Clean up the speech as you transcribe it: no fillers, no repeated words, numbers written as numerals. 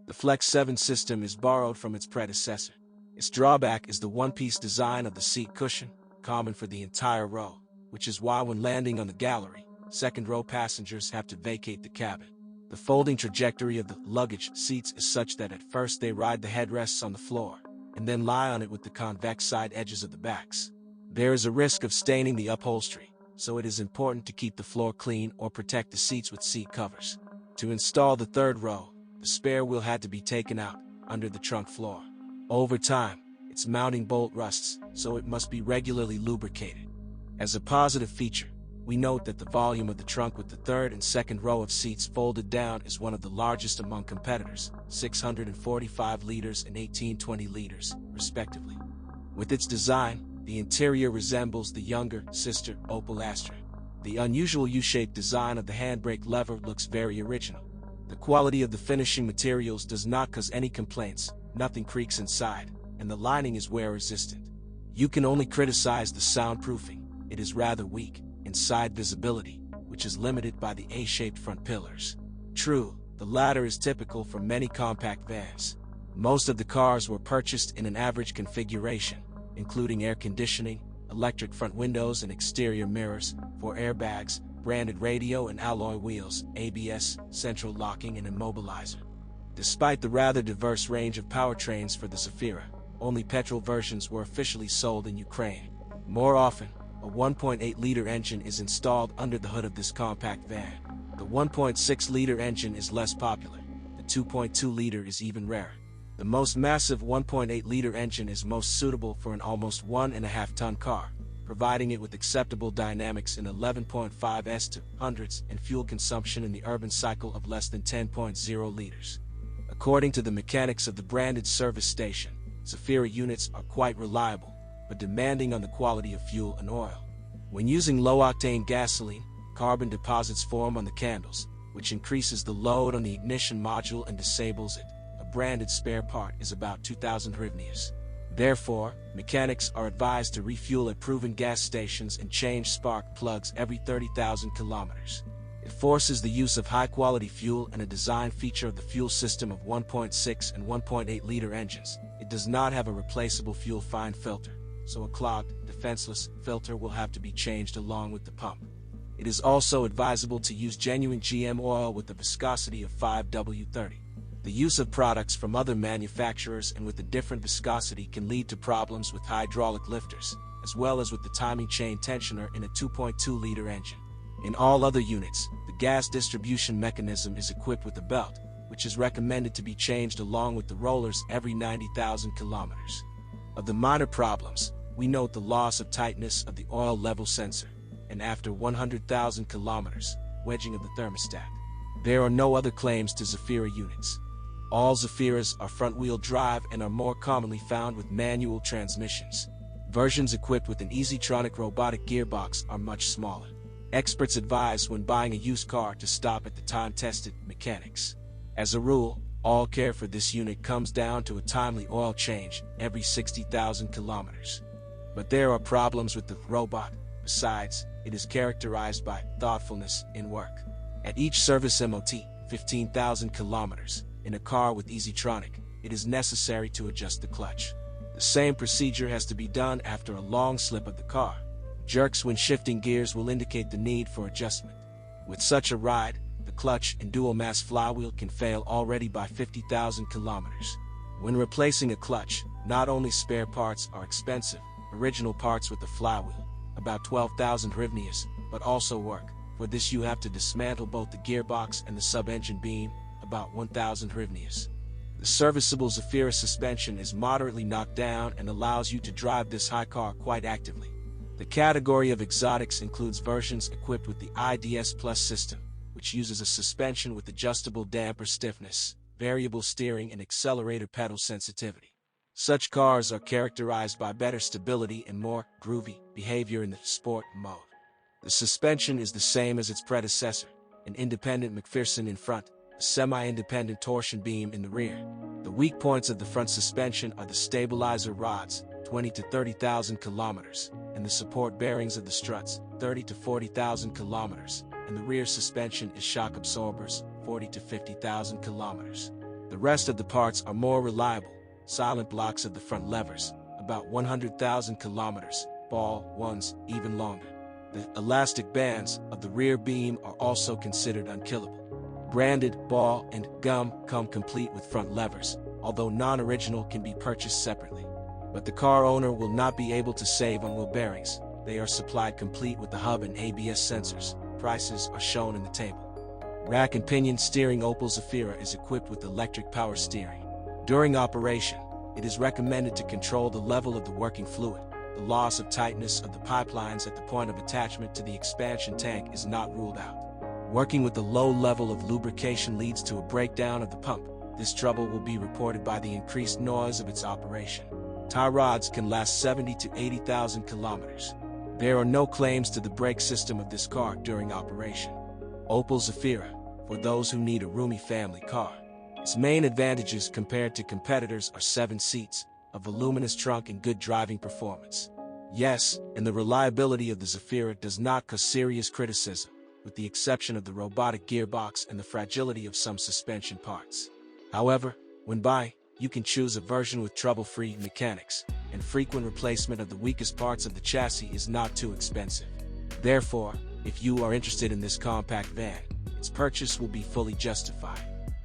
The Flex 7 system is borrowed from its predecessor. Its drawback is the one-piece design of the seat cushion, common for the entire row, which is why when landing on the gallery, second-row passengers have to vacate the cabin. The folding trajectory of the luggage seats is such that at first they ride the headrests on the floor, and then lie on it with the convex side edges of the backs. There is a risk of staining the upholstery, so it is important to keep the floor clean or protect the seats with seat covers. To install the third row, the spare wheel had to be taken out, under the trunk floor. Over time, its mounting bolt rusts, so it must be regularly lubricated. As a positive feature, we note that the volume of the trunk with the third and second row of seats folded down is one of the largest among competitors, 645 liters and 1820 liters, respectively. With its design, the interior resembles the younger sister Opel Astra. The unusual U-shaped design of the handbrake lever looks very original. The quality of the finishing materials does not cause any complaints, nothing creaks inside, and the lining is wear-resistant. You can only criticize the soundproofing. It is rather weak, and side visibility, which is limited by the A-shaped front pillars. True, the latter is typical for many compact vans. Most of the cars were purchased in an average configuration, including air conditioning, electric front windows and exterior mirrors, 4 airbags, branded radio and alloy wheels, ABS, central locking and immobilizer. Despite the rather diverse range of powertrains for the Zafira, only petrol versions were officially sold in Ukraine. More often, a 1.8-liter engine is installed under the hood of this compact van. The 1.6-liter engine is less popular. The 2.2-liter is even rarer. The most massive 1.8-liter engine is most suitable for an almost 1.5-ton car, providing it with acceptable dynamics in 11.5 s to hundreds and fuel consumption in the urban cycle of less than 10.0 liters. According to the mechanics of the branded service station, Zafira units are quite reliable, but demanding on the quality of fuel and oil. When using low-octane gasoline, carbon deposits form on the candles, which increases the load on the ignition module and disables it. A branded spare part is about 2,000 hryvnias. Therefore, mechanics are advised to refuel at proven gas stations and change spark plugs every 30,000 kilometers. It forces the use of high-quality fuel and a design feature of the fuel system of 1.6 and 1.8-liter engines. It does not have a replaceable fuel fine filter, so a clogged, defenseless filter will have to be changed along with the pump. It is also advisable to use genuine GM oil with a viscosity of 5W30. The use of products from other manufacturers and with a different viscosity can lead to problems with hydraulic lifters, as well as with the timing chain tensioner in a 2.2-liter engine. In all other units, the gas distribution mechanism is equipped with a belt, which is recommended to be changed along with the rollers every 90,000 kilometers. Of the minor problems, we note the loss of tightness of the oil level sensor, and after 100,000 kilometers, wedging of the thermostat. There are no other claims to Zafira units. All Zafiras are front-wheel drive and are more commonly found with manual transmissions. Versions equipped with an Easytronic robotic gearbox are much smaller. Experts advise when buying a used car to stop at the time-tested mechanics. As a rule, all care for this unit comes down to a timely oil change every 60,000 kilometers. But there are problems with the robot. Besides, it is characterized by thoughtfulness in work. At each service MOT, 15,000 kilometers, in a car with Easytronic, it is necessary to adjust the clutch. The same procedure has to be done after a long slip of the car. Jerks when shifting gears will indicate the need for adjustment. With such a ride, the clutch and dual-mass flywheel can fail already by 50,000 kilometers. When replacing a clutch, not only spare parts are expensive, original parts with the flywheel, about 12,000 hryvnias, but also work. For this you have to dismantle both the gearbox and the sub-engine beam, about 1,000 hryvnias. The serviceable Zafira suspension is moderately knocked down and allows you to drive this high car quite actively. The category of exotics includes versions equipped with the IDS Plus system, which uses a suspension with adjustable damper stiffness, variable steering and accelerator pedal sensitivity. Such cars are characterized by better stability and more groovy behavior in the sport mode. The suspension is the same as its predecessor, an independent McPherson in front, a semi-independent torsion beam in the rear. The weak points of the front suspension are the stabilizer rods, 20 to 30,000 kilometers, and the support bearings of the struts, 30 to 40,000 kilometers, and the rear suspension is shock absorbers, 40 to 50,000 kilometers. The rest of the parts are more reliable, silent blocks of the front levers, about 100,000 kilometers, ball ones even longer. The elastic bands of the rear beam are also considered unkillable. Branded ball and gum come complete with front levers, although non-original can be purchased separately. But the car owner will not be able to save on wheel bearings. They are supplied complete with the hub and ABS sensors. Prices are shown in the table. Rack and pinion steering. Opel Zafira is equipped with electric power steering. During operation, it is recommended to control the level of the working fluid. The loss of tightness of the pipelines at the point of attachment to the expansion tank is not ruled out. Working with a low level of lubrication leads to a breakdown of the pump. This trouble will be reported by the increased noise of its operation. Tie rods can last 70 to 80,000 kilometers. There are no claims to the brake system of this car during operation. Opel Zafira, for those who need a roomy family car. Its main advantages compared to competitors are 7 seats, a voluminous trunk and good driving performance. Yes, and the reliability of the Zafira does not cause serious criticism, with the exception of the robotic gearbox and the fragility of some suspension parts. However, when buying, you can choose a version with trouble-free mechanics, and frequent replacement of the weakest parts of the chassis is not too expensive. Therefore, if you are interested in this compact van, its purchase will be fully justified.